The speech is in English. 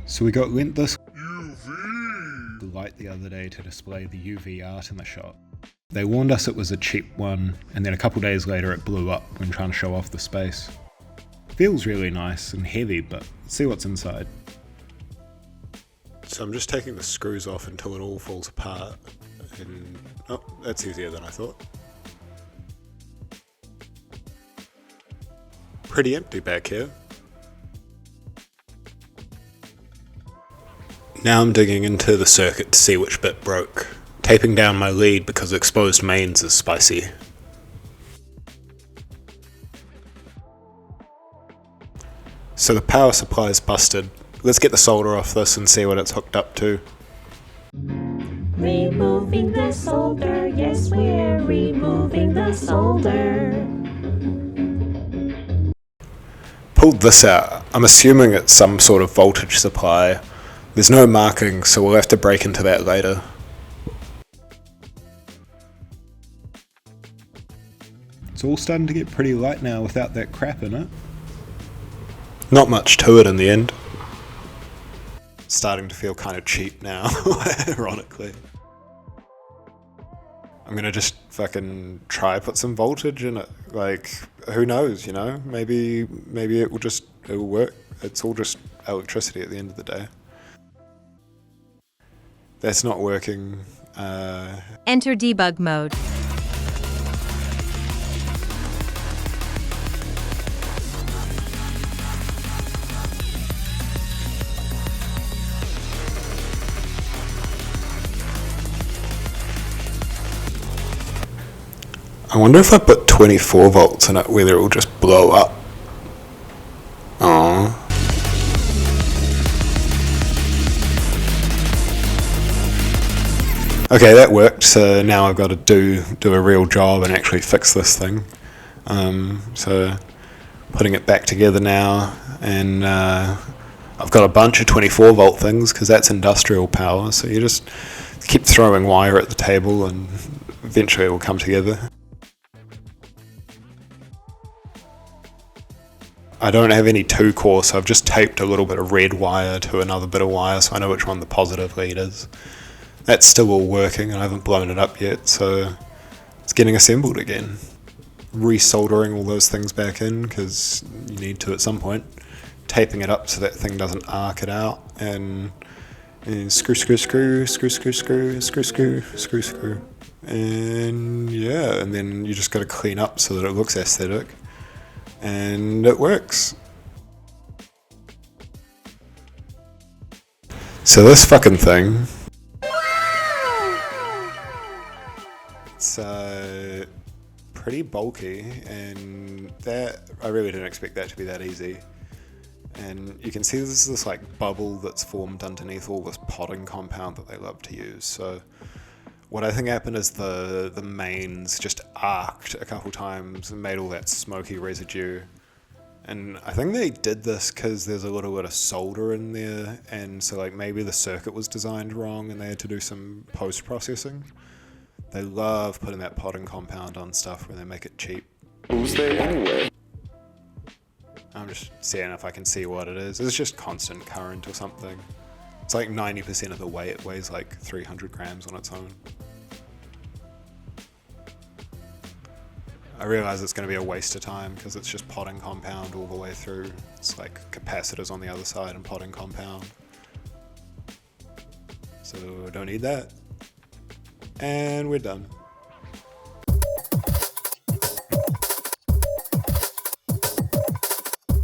So we got lent this light the other day to display the UV art in the shop. They warned us it was a cheap one, and then a couple days later it blew up when trying to show off the space. Feels really nice and heavy, but let's see what's inside. So I'm just taking the screws off until it all falls apart, and oh, that's easier than I thought. Pretty empty back here. Now I'm digging into the circuit to see which bit broke, taping down my lead because exposed mains is spicy. So the power supply is busted. Let's get the solder off this and see what it's hooked up to. Removing the solder, yes, we're removing the solder. Pulled this out. I'm assuming it's some sort of voltage supply. There's no marking, so we'll have to break into that later. It's all starting to get pretty light now without that crap in it. Not much to it in the end. Starting to feel kind of cheap now, ironically. I'm gonna just fucking try put some voltage in it. Like, who knows, you know? Maybe it'll work. It's all just electricity at the end of the day. That's not working. Enter debug mode. I wonder if I put 24 volts in it, whether it will just blow up. Aww. Okay, that worked, so now I've got to do a real job and actually fix this thing. So putting it back together now, and I've got a bunch of 24 volt things because that's industrial power, so you just keep throwing wire at the table and eventually it will come together. I don't have any 2-core, so I've just taped a little bit of red wire to another bit of wire so I know which one the positive lead is. That's still all working and I haven't blown it up yet, so it's getting assembled again. Resoldering all those things back in because you need to at some point. Taping it up so that thing doesn't arc it out, and screw, and yeah, and then you just got to clean up so that it looks aesthetic, and it works. So this fucking thing, it's pretty bulky, and that I really didn't expect that to be that easy. And you can see there's this like bubble that's formed underneath all this potting compound that they love to use. So what I think happened is the mains just arced a couple times and made all that smoky residue. And I think they did this because there's a little bit of solder in there, and so like maybe the circuit was designed wrong and they had to do some post-processing. They love putting that potting compound on stuff when they make it cheap. Who's there anyway? I'm just seeing if I can see what it is. It's just constant current or something. It's like 90% of the weight. It weighs like 300 grams on its own. I realise it's going to be a waste of time because it's just potting compound all the way through. It's like capacitors on the other side and potting compound. So I don't need that. And we're done.